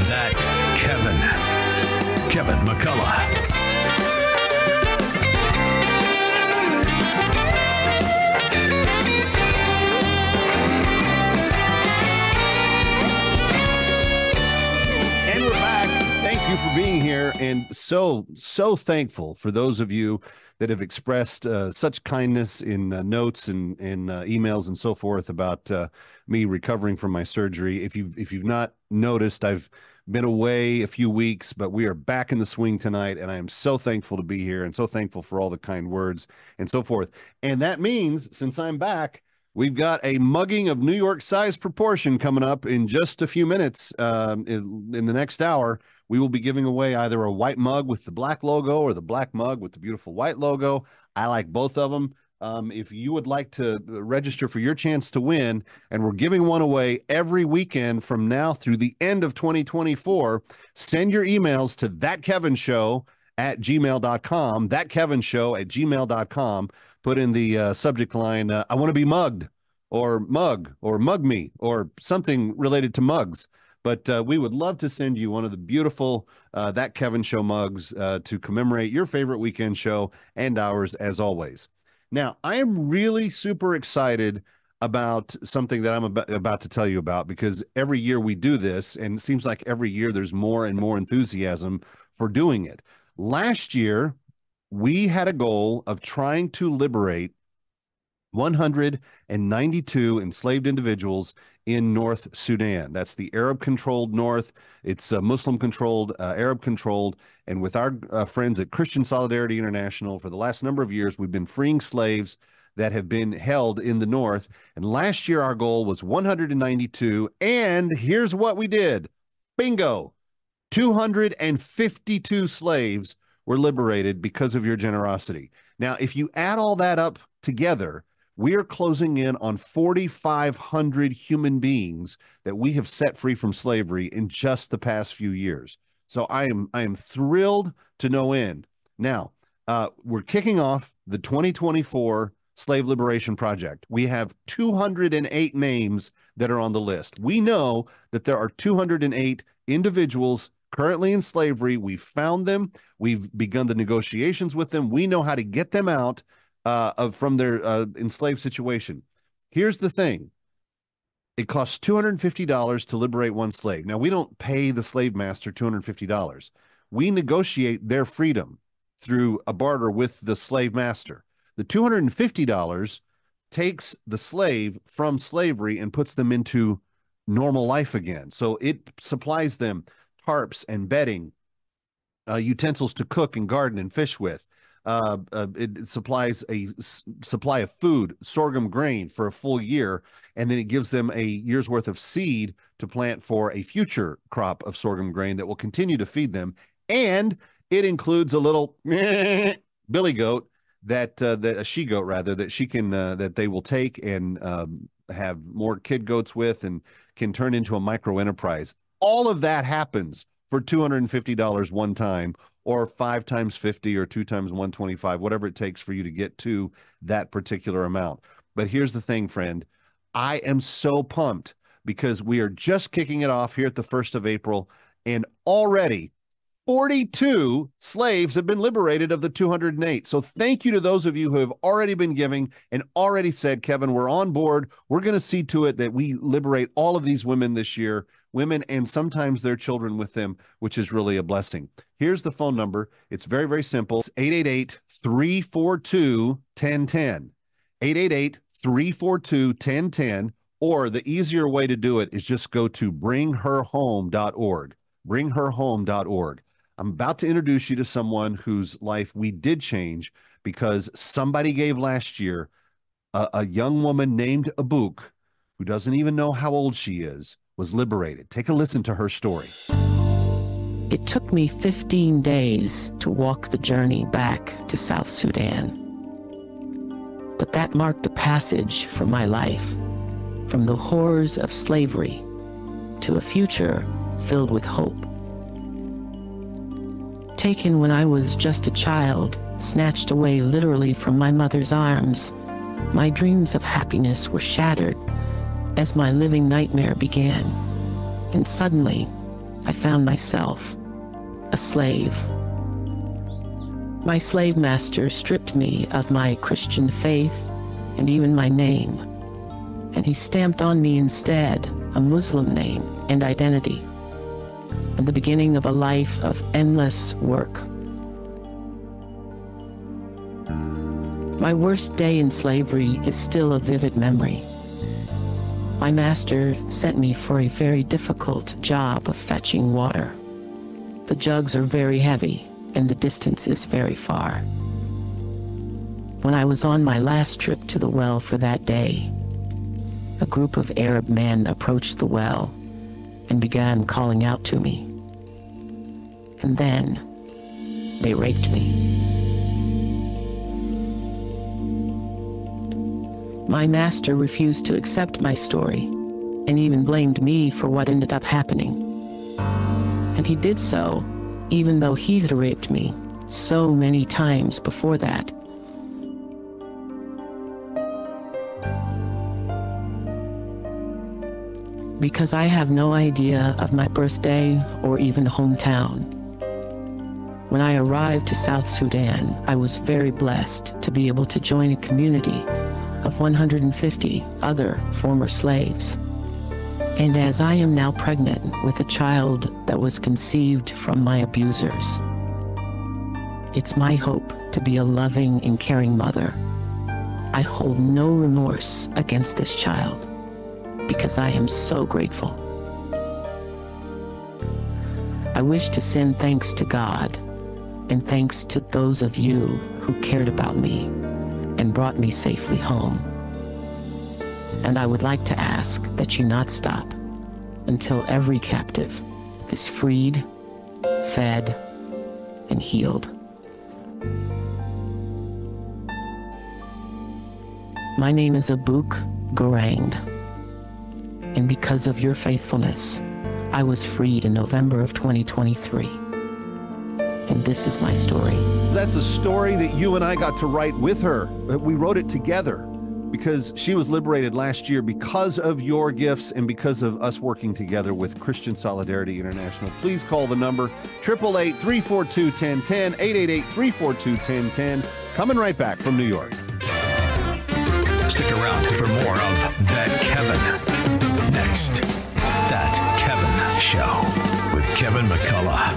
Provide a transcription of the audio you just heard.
That Kevin McCullough. For being here, and so thankful for those of you that have expressed such kindness in notes and emails and so forth about me recovering from my surgery. If you've not noticed, I've been away a few weeks, but we are back in the swing tonight, and I am so thankful to be here and so thankful for all the kind words and so forth. And that means, since I'm back, we've got a mugging of New York size proportion coming up in just a few minutes. In the next hour, we will be giving away either a white mug with the black logo or the black mug with the beautiful white logo. I like both of them. If you would like to register for your chance to win, and we're giving one away every weekend from now through the end of 2024, send your emails to thatkevinshow@gmail.com, thatkevinshow@gmail.com. Put in the subject line, I want to be mugged, or mug me, or something related to mugs. But we would love to send you one of the beautiful That Kevin Show mugs to commemorate your favorite weekend show and ours, as always. Now, I am really super excited about something that I'm about to tell you about, because every year we do this, and it seems like every year there's more and more enthusiasm for doing it. Last year, we had a goal of trying to liberate 192 enslaved individuals in North Sudan. That's the Arab-controlled North. It's Muslim-controlled, Arab-controlled. And with our friends at Christian Solidarity International, for the last number of years, we've been freeing slaves that have been held in the North. And last year, our goal was 192. And here's what we did. Bingo! 252 slaves were liberated because of your generosity. Now, if you add all that up together, we are closing in on 4,500 human beings that we have set free from slavery in just the past few years. So I am thrilled to no end. Now, we're kicking off the 2024 Slave Liberation Project. We have 208 names that are on the list. We know that there are 208 individuals currently in slavery. We've found them. We've begun the negotiations with them. We know how to get them out from their enslaved situation. Here's the thing. It costs $250 to liberate one slave. Now, we don't pay the slave master $250. We negotiate their freedom through a barter with the slave master. The $250 takes the slave from slavery and puts them into normal life again. So it supplies them tarps and bedding, utensils to cook and garden and fish with. It supplies a supply of food, sorghum grain, for a full year, and then it gives them a year's worth of seed to plant for a future crop of sorghum grain that will continue to feed them. And it includes a little billy goat, that a she goat rather, that she can that they will take and have more kid goats with, and can turn into a micro enterprise. All of that happens for $250 one time, or 5 times 50, or 2 times 125, whatever it takes for you to get to that particular amount. But here's the thing, friend. I am so pumped, because we are just kicking it off here at the 1st of April, and already 42 slaves have been liberated of the 208. So thank you to those of you who have already been giving and already said, Kevin, we're on board. We're going to see to it that we liberate all of these women this year, women and sometimes their children with them, which is really a blessing. Here's the phone number. It's very, very simple. It's 888-342-1010. 888-342-1010. Or the easier way to do it is just go to bringherhome.org. Bringherhome.org. I'm about to introduce you to someone whose life we did change, because somebody gave last year. A young woman named Abuk, who doesn't even know how old she is, was liberated. Take a listen to her story. It took me 15 days to walk the journey back to South Sudan. But that marked a passage for my life, from the horrors of slavery to a future filled with hope. Taken when I was just a child, snatched away literally from my mother's arms, my dreams of happiness were shattered as my living nightmare began. And suddenly, I found myself a slave. My slave master stripped me of my Christian faith and even my name, and he stamped on me instead a Muslim name and identity, and the beginning of a life of endless work. My worst day in slavery is still a vivid memory. My master sent me for a very difficult job of fetching water. The jugs are very heavy, and the distance is very far. When I was on my last trip to the well for that day, a group of Arab men approached the well and began calling out to me. And then they raped me. My master refused to accept my story and even blamed me for what ended up happening. And he did so even though he had raped me so many times before that. Because I have no idea of my birthday or even hometown. When I arrived to South Sudan, I was very blessed to be able to join a community of 150 other former slaves. And as I am now pregnant with a child that was conceived from my abusers, it's my hope to be a loving and caring mother. I hold no remorse against this child because I am so grateful. I wish to send thanks to God and thanks to those of you who cared about me and brought me safely home. And I would like to ask that you not stop until every captive is freed, fed, and healed. My name is Abouk Garang, and because of your faithfulness, I was freed in November of 2023. And this is my story. That's a story that you and I got to write with her. We wrote it together because she was liberated last year because of your gifts and because of us working together with Christian Solidarity International. Please call the number 888-342-1010, 888-342-1010. Coming right back from New York. Stick around for more of That Kevin. Next, That Kevin Show with Kevin McCullough.